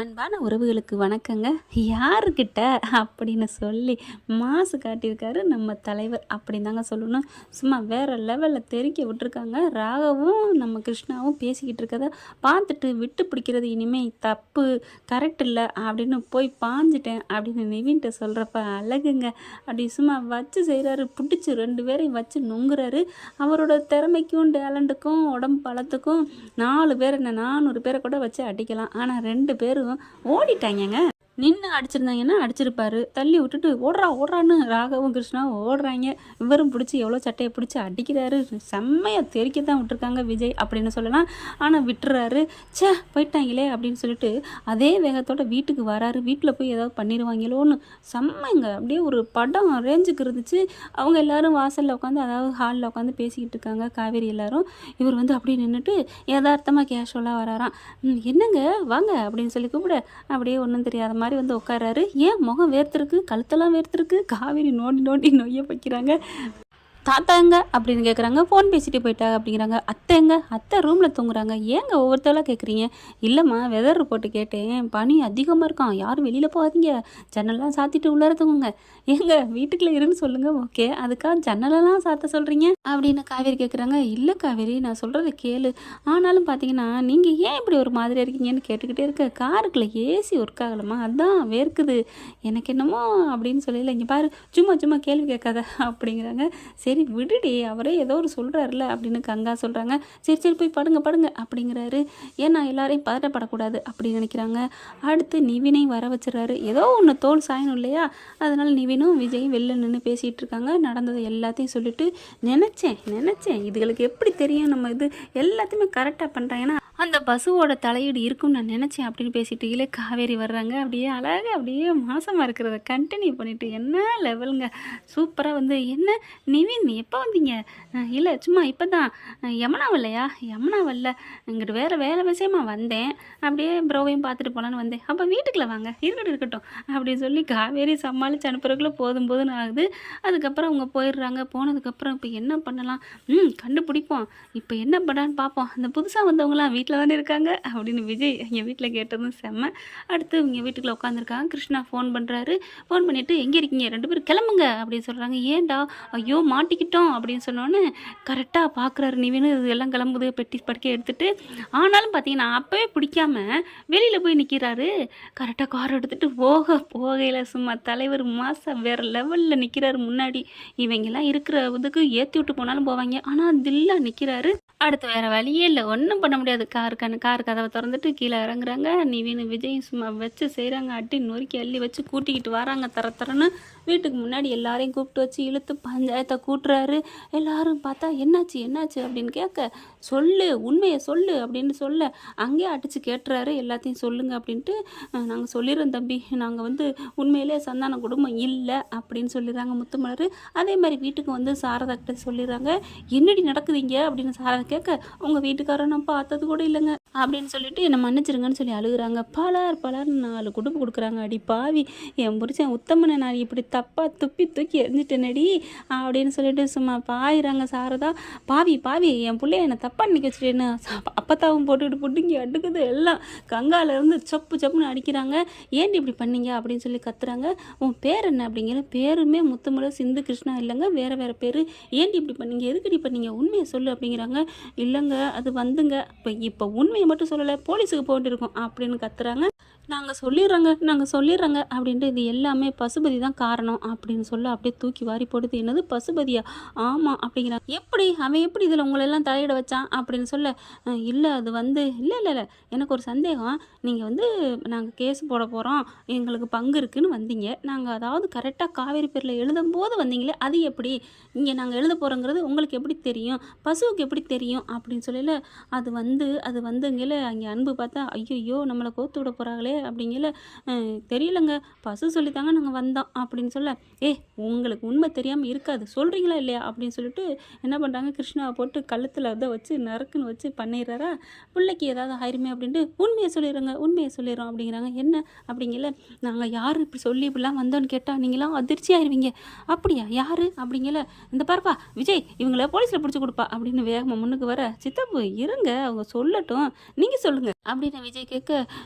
அன்பான உறவுகளுக்கு வணக்கங்க. யாருக்கிட்ட அப்படின்னு சொல்லி மாசு காட்டியிருக்காரு நம்ம தலைவர் அப்படின்னு தாங்க சொல்லணும். சும்மா வேறு லெவலில் தெறிக்க விட்டுருக்காங்க. ராகவும் நம்ம கிருஷ்ணாவும் பேசிக்கிட்டு இருக்கதை பார்த்துட்டு விட்டு பிடிக்கிறது இனிமேல் தப்பு, கரெக்ட் இல்லை அப்படின்னு போய் பாஞ்சிட்டேன் அப்படின்னு நிவின்ட்ட சொல்கிறப்ப அழகுங்க. அப்படி சும்மா வச்சு செய்கிறாரு. பிடிச்சி 2 பேரையும் வச்சு நொங்குறாரு. அவரோட திறமைக்கும் டேலண்ட்டுக்கும் உடம்பு பலத்துக்கும் 4 பேர் என்ன 400 பேரை கூட வச்சு அடிக்கலாம். ஆனால் 2 பேரும் ஓடிட்டாங்கங்க. நின்று அடிச்சிருந்தாங்கன்னா அடிச்சிருப்பாரு. தள்ளி விட்டுட்டு ஓடுறான்னு ராகவும் கிருஷ்ணாவும் ஓடுறாங்க. இவரும் பிடிச்சி எவ்வளோ சட்டையை பிடிச்சி அடிக்கிறாரு. செம்மையாக தெறிக்க தான் விட்டுருக்காங்க விஜய் அப்படின்னு சொல்லலாம். ஆனால் விட்டுறாரு. போயிட்டாங்களே அப்படின்னு சொல்லிட்டு அதே வேகத்தோட வீட்டுக்கு வராரு. வீட்டில் போய் ஏதாவது பண்ணிடுவாங்களோன்னு செம்மைங்க. அப்படியே ஒரு படம் ரேஞ்சுக்கு இருந்துச்சு. அவங்க எல்லாரும் வாசலில் உட்காந்து, அதாவது ஹாலில் உட்காந்து பேசிக்கிட்டு இருக்காங்க. காவேரி எல்லாரும். இவர் வந்து அப்படியே நின்றுட்டு யதார்த்தமாக கேஷுவலாக வராராம். என்னங்க வாங்க அப்படின்னு சொல்லி கூப்பிட அப்படியே ஒன்றும் தெரியாத மாதிரி வந்து உட்காராரு. ஏன் முகம் வேர்த்திருக்கு, கழுத்தெல்லாம் வேர்த்திருக்கு. காவேரி நோண்டி நொய்ய வைக்கிறாங்க. தாத்தாங்க அப்படின்னு கேட்குறாங்க. ஃபோன் பேசிட்டு போயிட்டாங்க அப்படிங்கிறாங்க. அத்தைங்க, அத்தை ரூமில் தூங்குறாங்க. ஏங்க ஒவ்வொருத்தரெல்லாம் கேட்குறீங்க? இல்லைம்மா, வெதர் ரிப்போர்ட்டு கேட்டேன், பனி அதிகமாக இருக்கான், யாரும் வெளியில் போகாதீங்க, ஜன்னலாம் சாத்திட்டு உள்ளார தூங்குங்க. ஏங்க வீட்டுக்குள்ளே இருன்னு சொல்லுங்கள், ஓகே, அதுக்காக ஜன்னலெல்லாம் சாத்த சொல்கிறீங்க அப்படின்னு காவேரி கேட்குறாங்க. இல்லை காவேரி, நான் சொல்கிறத கேளு. ஆனாலும் பார்த்தீங்கன்னா நீங்கள் ஏன் இப்படி ஒரு மாதிரி இருக்கீங்கன்னு கேட்டுக்கிட்டே இருக்க. காருக்குள்ளே ஏசி ஒர்க் ஆகலம்மா, அதுதான் வேர்க்குது, எனக்கு என்னமோ அப்படின்னு சொல்லல. இங்கே பாரு, சும்மா கேள்வி கேட்காத அப்படிங்கிறாங்க. சரி விடுடி, அவரே ஏதோ ஒரு சொல்கிறாருல அப்படின்னு கங்கா சொல்கிறாங்க. சரி போய் படுங்க அப்படிங்கிறாரு. ஏன்னா எல்லாரையும் பதட்டப்படக்கூடாது அப்படின்னு நினைக்கிறாங்க. அடுத்து நிவினையும் வர வச்சுறாரு. ஏதோ ஒன்று தோல் சாயணும் இல்லையா, அதனால நிவினும் விஜயும் வெளில நின்று பேசிகிட்டு இருக்காங்க. நடந்ததை எல்லாத்தையும் சொல்லிட்டு நினச்சேன் இதுகளுக்கு எப்படி தெரியும் நம்ம இது எல்லாத்தையுமே கரெக்டாக பண்ணுறாங்கன்னா அந்த பசுவோட தலையீடு இருக்கும்னு நான் நினச்சேன் அப்படின்னு பேசிட்டு இல்லை காவேரி வர்றாங்க. அப்படியே அழகாக அப்படியே மாசமாக இருக்கிறத கண்டினியூ பண்ணிவிட்டு என்ன லெவலுங்க, சூப்பராக வந்து என்ன நிவின் எப்போ வந்தீங்க? இல்லை சும்மா இப்போ தான். யமுனா வரல, இங்கிட்டு வேறு வேலை விஷயமா வந்தேன், அப்படியே ப்ரோவையும் பார்த்துட்டு போகலான்னு வந்தேன். அப்போ வீட்டுக்குள்ளே வாங்க, இருக்கட்டும் அப்படின்னு சொல்லி காவேரி சமாளித்து அனுப்புறதுக்குள்ளே போதும்னு ஆகுது. அதுக்கப்புறம் அவங்க போயிடுறாங்க. போனதுக்கப்புறம் இப்போ என்ன பண்ணலாம், கண்டுபிடிப்போம், இப்போ என்ன பண்ணான்னு பார்ப்போம். அந்த புதுசாக வந்தவங்களாம் வீட்டில் தானே இருக்காங்க அப்படின்னு விஜய் எங்கள் வீட்டில் கேட்டதும் செம்ம. அடுத்து இவங்க வீட்டுக்குள்ளே உட்காந்துருக்காங்க. கிருஷ்ணா ஃபோன் பண்ணுறாரு. ஃபோன் பண்ணிவிட்டு எங்கே இருக்கீங்க, 2 பேரும் கிளம்புங்க அப்படின்னு சொல்கிறாங்க. ஏன்டா, ஐயோ மாட்டிக்கிட்டோம் அப்படின்னு சொன்னோன்னே கரெக்டாக பார்க்குறாரு நிவின். இதெல்லாம் கிளம்புது, பெட்டி படுக்கை எடுத்துகிட்டு. ஆனாலும் பார்த்தீங்கன்னா அப்போவே பிடிக்காம வெளியில் போய் நிற்கிறாரு. கரெக்டாக கார் எடுத்துகிட்டு போகையில் சும்மா தலைவர் மாதம் வேறு லெவலில் நிற்கிறாரு முன்னாடி. இவங்கெல்லாம் இருக்கிற இதுக்கு ஏற்றி விட்டு போனாலும் போவாங்க, ஆனால் தில்லா நிற்கிறாரு. அடுத்து வேறு வழியே இல்லை, ஒன்றும் பண்ண முடியாது. கார் கதவை திறந்துட்டு கீழே இறங்குறாங்க. நிவின் விஜயும் சும்மா வச்சு செய்கிறாங்க. அட்டி நொறுக்கி அள்ளி வச்சு கூட்டிக்கிட்டு வராங்க. தரன்னு வீட்டுக்கு முன்னாடி எல்லாரையும் கூப்பிட்டு வச்சு இழுத்து பஞ்சாயத்தை கூட்டுறாரு. எல்லாரும் பார்த்தா என்னாச்சு அப்படின்னு கேட்க, உண்மையை சொல்லு அப்படின்னு சொல்ல அங்கேயே அடித்து கேட்டுறாரு. எல்லாத்தையும் சொல்லுங்க அப்படின்ட்டு. நாங்கள் சொல்லிடுறோம் தம்பி, நாங்கள் வந்து உண்மையிலே சந்தான குடும்பம் இல்லை அப்படின்னு சொல்லிடுறாங்க முத்துமலர். அதே மாதிரி வீட்டுக்கு வந்து சாரதா கிட்ட சொல்லிடுறாங்க. என்னடி நடக்குதுங்க அப்படின்னு சாரதா கேட்க, உங்கள் வீட்டுக்காரரை நான் பார்த்தது கூட இல்லைங்க அப்படின்னு சொல்லிட்டு என்னை மன்னிச்சிருங்கன்னு சொல்லி அழுகுறாங்க. பலார் 4 குடும்பம் கொடுக்குறாங்க. அடி பாவி, என் புரிச்சேன் உத்தமனை நான் இப்படி தப்பாக தூக்கி எரிஞ்சிட்டேனடி அப்படின்னு சொல்லிட்டு சும்மா பாயிறாங்க சாரதா. பாவி என் பிள்ளைய என்னை தப்பாக நிற்க வச்சுட்டேன்னு அப்பத்தாவும் போட்டுக்கிட்டு புட்டுங்கி அடுக்குது. எல்லாம் கங்காலேருந்து சப்புன்னு அடிக்கிறாங்க. ஏன்டி இப்படி பண்ணீங்க அப்படின்னு சொல்லி கத்துறாங்க. உன் பேர் என்ன அப்படிங்கிற பேருமே முத்துமலர் சிந்து கிருஷ்ணா இல்லைங்க, வேறு பேர். ஏன்டி இப்படி பண்ணீங்க, எதுக்கடி பண்ணீங்க, உண்மையை சொல்லு அப்படிங்கிறாங்க. இல்லைங்க அது வந்துங்க, இப்போ உண்மையை மட்டும் சொல்லலை, போலீஸுக்கு போயிட்டு இருக்கோம் அப்படின்னு கத்துறாங்க. நாங்கள் சொல்லிடுறோங்க அப்படின்ட்டு இது எல்லாமே பசுபதி தான் காரணம் அப்படின்னு சொல்ல அப்படியே தூக்கி வாரி போடுது. என்னது பசுபதியா? ஆமாம் அப்படிங்கிறாங்க. அவன் எப்படி இதில் உங்களெல்லாம் தலையிட வச்சான் அப்படின்னு சொல்ல, இல்லை அது வந்து இல்லை எனக்கு ஒரு சந்தேகம், நீங்கள் வந்து நாங்கள் கேஸ் போட போகிறோம், எங்களுக்கு பங்கு இருக்குதுன்னு வந்தீங்க, நாங்கள் அதாவது கரெக்டாக காவேரி பேரில் எழுதும்போது வந்தீங்களே, அது எப்படி இங்கே நாங்கள் எழுத போகிறோங்கிறது உங்களுக்கு எப்படி தெரியும், பசுவுக்கு எப்படி தெரியும் அப்படின்னு சொல்லல. அது வந்துங்களே அங்கே அன்பு பார்த்தா, ஐயோ நம்மளை கோத்து விட போகிறாங்களே அப்படிங்கல. தெரியலங்க, பசு சொல்லித்தாங்க நாங்கள் வந்தோம் அப்படின்னு சொல்ல, உங்களுக்கு உண்மை தெரியாமல் இருக்காது, சொல்கிறீங்களா இல்லையா அப்படின்னு சொல்லிட்டு என்ன பண்ணுறாங்க, கிருஷ்ணாவை போட்டு கழுத்தில் அதை வச்சு நறுக்குன்னு வச்சு பண்ணிடுறாரா. பிள்ளைக்கு ஏதாவது ஆயிருமே அப்படின்ட்டு உண்மையை சொல்லிடுறோம் அப்படிங்கிறாங்க. என்ன அப்படிங்கல, நாங்கள் யார் இப்படி சொல்லி இப்படிலாம் வந்தோன்னு கேட்டால் நீங்களாம் அதிர்ச்சி ஆயிடுவீங்க. அப்படியா, யார் அப்படிங்கல, இந்த பாருப்பா விஜய், இவங்கள போலீஸில் பிடிச்சி கொடுப்பா அப்படின்னு வேகமாக முன்னுக்கு வர, சித்தப்பு இருங்க அவங்க சொல்லட்டும், நீங்கள் சொல்லுங்கள் அப்படின்னு விஜய் கேட்க,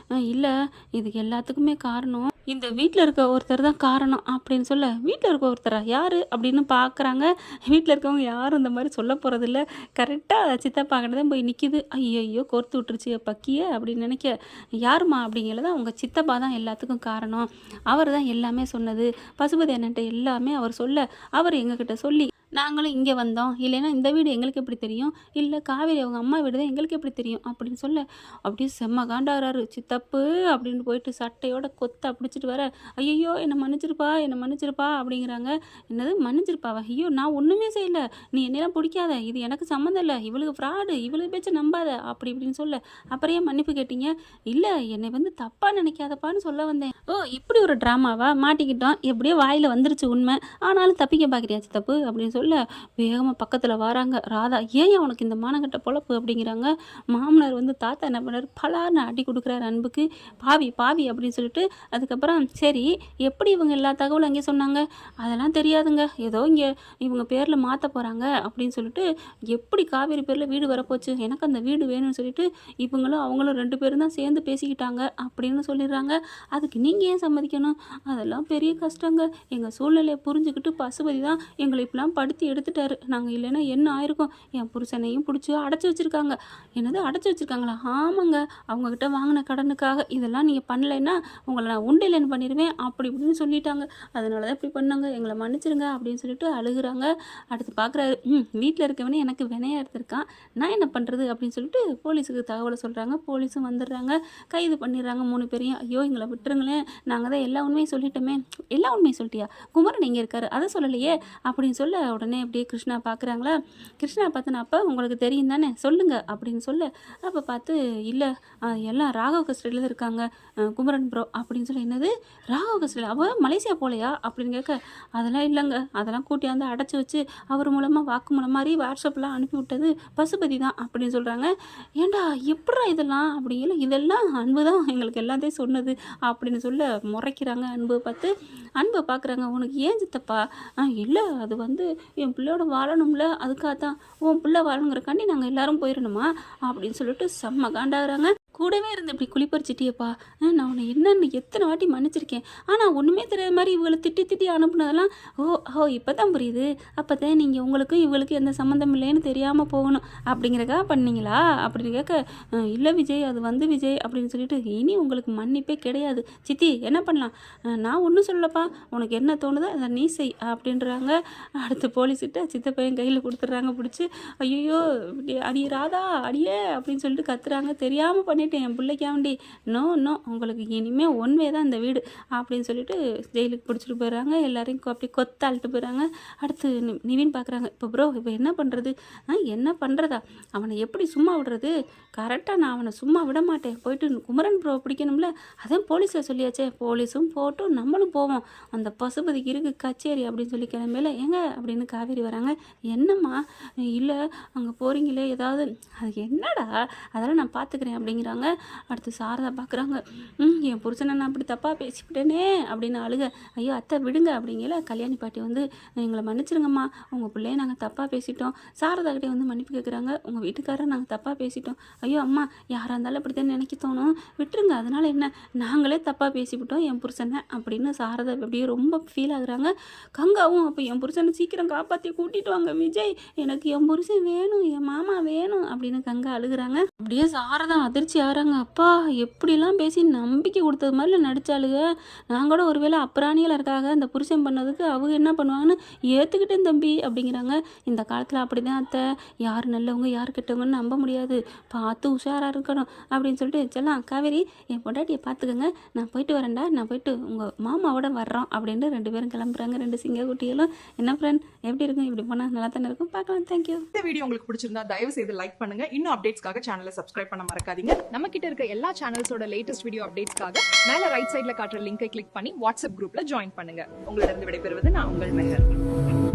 இல்லை இதுக்கு எல்லாத்துக்குமே காரணம் இந்த வீட்டில் இருக்க ஒருத்தர் தான் காரணம் அப்படின்னு சொல்ல, வீட்டில் இருக்க ஒருத்தரா யார் அப்படின்னு பார்க்குறாங்க. வீட்டில் இருக்கவங்க யாரும் இந்த மாதிரி சொல்ல போகிறதில்ல. கரெக்டாக சித்தப்பாக்கிட்ட தான் போய் நிற்கிது. ஐயோ கோர்த்து விட்டுருச்சு பக்கிய அப்படின்னு நினைக்க, யாருமா அப்படிங்கிறத அவங்க சித்தப்பா தான் எல்லாத்துக்கும் காரணம், அவர் தான் எல்லாமே சொன்னது, பசுபதி அண்ணன்ட்ட எல்லாமே அவர் சொல்ல, அவர் எங்ககிட்ட சொல்லி நாங்களும் இங்கே வந்தோம், இல்லைன்னா இந்த வீடு எங்களுக்கு எப்படி தெரியும், இல்லை காவேரி அவங்க அம்மா வீடு தான் எங்களுக்கு எப்படி தெரியும் அப்படின்னு சொல்ல, அப்படியே செம்ம காண்டாகிறாரு. சித்தப்பு அப்படின்னு போயிட்டு சட்டையோட கொத்த பிடிச்சிட்டு வர, ஐயோ என்னை மன்னிச்சிருப்பா அப்படிங்கிறாங்க. என்னது மன்னிச்சிருப்பாவா? ஐயோ நான் ஒன்றுமே செய்யலை, நீ என்னெல்லாம் பிடிக்காத, இது எனக்கு சம்மந்தம் இல்லை, இவளுக்கு ஃப்ராடு, இவளுக்கு பேச்ச நம்பாத அப்படி இப்படின்னு சொல்ல, அப்புறம் ஏன் மன்னிப்பு கேட்டீங்க? இல்லை என்னை தப்பாக நினைக்காதப்பான்னு சொல்ல வந்தேன். ஓ இப்படி ஒரு ட்ராமாவா, மாட்டிக்கிட்டோம், எப்படியோ வாயில் வந்துருச்சு உண்மை, ஆனாலும் தப்பிக்க பார்க்குறியா சித்தப்பு அப்படின்னு சொல்ல, வேகமாக பக்கத்தில் வராங்க ராதா. ஏன் அவனுக்கு இந்த மானங்கட்ட பொழப்பு அப்படிங்கிறாங்க. மாமனார் தாத்தா என்ன பண்ணார், பலான்னு அடி கொடுக்குறாரு அன்புக்கு, பாவி அப்படின்னு சொல்லிட்டு, அதுக்கப்புறம் சரி எப்படி இவங்க எல்லா தகவலும் அங்கே சொன்னாங்க, அதெல்லாம் தெரியாதுங்க, ஏதோ இங்கே இவங்க பேரில் மாற்ற போகிறாங்க அப்படின்னு சொல்லிட்டு, எப்படி காவேரி பேரில் வீடு வரப்போச்சு, எனக்கு அந்த வீடு வேணும்னு சொல்லிட்டு இவங்களும் அவங்களும் 2 பேரும் தான் சேர்ந்து பேசிக்கிட்டாங்க அப்படின்னு சொல்லிடுறாங்க. அதுக்கு நீங்கள் ஏன் சம்மதிக்கணும், அதெல்லாம் பெரிய கஷ்டங்க, எங்கள் சூழ்நிலையை புரிஞ்சுக்கிட்டு பசுபதி தான் எங்களை இப்படிலாம் படுத்தி எடுத்துட்டாரு, நாங்கள் இல்லைன்னா என்ன ஆயிருக்கும், என் புருஷனையும் பிடிச்சி அடைச்சி வச்சுருக்காங்க. என்னது அடைச்சி வச்சுருக்காங்களா? ஆமாங்க, அவங்கக்கிட்ட வாங்கின கடனுக்காக, இதெல்லாம் நீங்கள் பண்ணலைன்னா உங்களை நான் உண்டில்லைன்னு பண்ணிடுவேன் அப்படி இப்படின்னு சொல்லிட்டாங்க, அதனால தான் இப்படி பண்ணாங்க, எங்களை மன்னிச்சிருங்க அப்படின்னு சொல்லிட்டு அழுகுறாங்க. அடுத்து பார்க்குறாரு, வீட்டில் இருக்கவனே எனக்கு வினையாக எடுத்திருக்கான், நான் என்ன பண்ணுறது அப்படின்னு சொல்லிட்டு போலீஸுக்கு தகவலை சொல்கிறாங்க. போலீஸும் வந்துடுறாங்க, கைது பண்ணிடுறாங்க 3 பேரையும். ஐயோ எங்களை விட்டுருங்களேன், நாங்கள் தான் எல்லா உண்மையும் சொல்லிட்டோமே. எல்லா உண்மையும் சொல்லிட்டியா, குமரன் எங்கே இருக்காரு, அதை சொல்லலையே அப்படின்னு சொல்ல, உடனே அப்படியே கிருஷ்ணா பார்க்குறாங்களா. கிருஷ்ணா பார்த்து, அப்போ உங்களுக்கு தெரியும் தானே சொல்லுங்க அப்படின்னு சொல்ல, அப்போ பார்த்து இல்லை எல்லாம் ராகவ் கஸ்டடியில் தான் இருக்காங்க குமரன் ப்ரோ அப்படின்னு சொல்லி. என்னது ராகவ் கஸ்டடியில், அவள் மலேசியா போலையா அப்படின்னு கேட்க, அதெல்லாம் இல்லைங்க, அதெல்லாம் கூட்டியாந்து அடைச்சி வச்சு அவர் மூலமாக வாக்குமூலம் மாதிரி வாட்ஸ்அப்லாம் அனுப்பி விட்டது பசுபதி தான் அப்படின்னு சொல்கிறாங்க. ஏண்டா எப்படா இதெல்லாம் அப்படிங்கிற, இதெல்லாம் அன்பு தான் எங்களுக்கு எல்லாத்தையும் சொன்னது அப்படின்னு சொல்ல முறைக்கிறாங்க. அன்பை பார்க்குறாங்க. உனக்கு ஏன் சித்தப்பா? இல்லை அது என் பிள்ளையோட வாழணும்ல, அதுக்காக தான், உன் பிள்ளை வாழணுங்கிறக்காண்டி நாங்கள் எல்லாரும் போயிடணுமா அப்படின்னு சொல்லிட்டு செம்ம காண்டாகிறாங்க. கூடவே இருந்து இப்படி குளிப்பறிச்சிட்டியப்பா, நான் உன்னை என்னன்னு எத்தனை வாட்டி மன்னிச்சிருக்கேன், ஆனால் ஒன்றுமே தெரியாத மாதிரி இவங்களை திட்டி அனுப்புனதெல்லாம் இப்போ தான் புரியுது, அப்போ தான் நீங்கள் உங்களுக்கும் இவளுக்கு எந்த சம்மந்தம் இல்லைன்னு தெரியாமல் போகணும் அப்படிங்கிறக்காக பண்ணீங்களா அப்படின்னு கேட்க, இல்லை விஜய் அது விஜய் அப்படின்னு சொல்லிட்டு, இனி உங்களுக்கு மன்னிப்பே கிடையாது சித்தி, என்ன பண்ணலாம், நான் ஒன்றும் சொல்லப்பா, உனக்கு என்ன தோணுதோ அதை நீ செய் அப்படின்றாங்க. அடுத்து போலீஸ்கிட்ட சித்தப்பையன் கையில் கொடுத்துட்றாங்க பிடிச்சி. ஐயோ அடி ராதா அடியே அப்படின்னு சொல்லிட்டு கத்துறாங்க. தெரியாமல் பண்ணிட்டு என் பிள்ளைக்காண்டி, நோ உங்களுக்கு இனிமேல் ஒன்வே தான் இந்த வீடு அப்படின்னு சொல்லிட்டு ஜெயிலுக்கு பிடிச்சிட்டு போயிடுறாங்க. எல்லாரையும் அப்படி கொத்தாளிட்டு போயிடுறாங்க. அடுத்து நிவின் பார்க்குறாங்க. இப்போ ப்ரோ இப்போ என்ன பண்ணுறது, என்ன பண்ணுறதா, அவனை எப்படி சும்மா விடுறது, கரெக்டாக நான் அவனை சும்மா விட மாட்டேன், போயிட்டு குமரன் ப்ரோ பிடிக்கணும்ல, அதான் போலீஸில் சொல்லியாச்சே, போலீஸும் போட்டும் நம்மளும் போவோம், அந்த பசுபதிக்கு இருக்கு கச்சேரி அப்படின்னு சொல்லி கிளம்பல. ஏங்க அப்படின்னு காவேரி வராங்க. என்னம்மா, இல்லை அங்கே போகிறீங்களே ஏதாவது, அது என்னடா அதெல்லாம் நான் பார்த்துக்கிறேன் அப்படிங்கிறாங்க. அடுத்து சாரதா பார்க்குறாங்க. என் புருஷனை நான் அப்படி தப்பாக பேசிவிட்டேனே அப்படின்னு அழுக. ஐயோ அத்தை விடுங்க அப்படிங்கல. கல்யாணி பாட்டி எங்களை மன்னிச்சிருங்கம்மா, உங்கள் பிள்ளைய நாங்கள் தப்பாக பேசிட்டோம். சாரதா கிட்டே மன்னிப்பு கேட்குறாங்க. உங்கள் வீட்டுக்காரர் நாங்கள் தப்பாக பேசிட்டோம். ஐயோ அம்மா யாராக இருந்தாலும் அப்படி தான் நினைக்க தோணும், விட்டுருங்க, அதனால் என்ன, நாங்களே தப்பாக பேசிவிட்டோம் என் புருஷனை அப்படின்னு சாரதா அப்படியே ரொம்ப ஃபீல் ஆகுறாங்க. கங்காவும் அப்போ என் புருஷனை சீக்கிரம் காப்பாற்றி கூட்டிகிட்டு வாங்க விஜய், எனக்கு என் புருஷன் வேணும், என் மாமா வேணும் அப்படின்னு கங்கா அழுகுறாங்க. அப்படியே சாரதா அதிர்ச்சி ஆகிறாங்க. அப்பா எப்படிலாம் பேசி நம்பிக்கை கொடுத்தது மாதிரில நடித்தாளுங்க. நான் கூட ஒருவேளை அப்புறாணிகள் இருக்காங்க, இந்த புருஷன் பண்ணதுக்கு அவங்க என்ன பண்ணுவாங்கன்னு ஏற்றுக்கிட்டேன் தம்பி அப்படிங்கிறாங்க. இந்த காலத்தில் அப்படி தான் அத்தை, யார் நல்லவங்க யார் கெட்டவங்கன்னு நம்ப முடியாது, பார்த்து உஷாராக இருக்கணும் அப்படின்னு சொல்லிட்டு, செல்லாம் காவேரி என் பொண்டாட்டியை பார்த்துக்கோங்க, நான் போயிட்டு வரேன்டா, நான் போயிட்டு உங்கள் மாமாவோட வர்றோம் அப்படின்ட்டு 2 பேரும் கிளம்புறாங்க. 2 சிங்கக்குட்டிகளும். என்ன ஃப்ரெண்ட் எப்படி இருக்கும், இப்படி போனால் நல்லா தானே இருக்கும், பார்க்கலாம். தேங்க்யூ. இந்த வீடியோ உங்களுக்கு பிடிச்சிருந்தா தயவு செய்து லைக் பண்ணுங்க. இன்னும் அப்டேட்ஸ்க்காக சேனலை சப்ஸ்கிரைப் பண்ண மறக்காதீங்க. நம்ம கிட்ட இருக்க எல்லா சேனல்ஸோட லேட்டஸ்ட் வீடியோ அப்டேட்ஸ்க்காக மேல ரைட் சைடுல காட்டுற லிங்கை கிளிக் பண்ணி வாட்ஸ்அப் குரூப்ல ஜாயின் பண்ணுங்க. உங்களிடம் விடைபெறுவது நான் உங்கள் மெஹர்.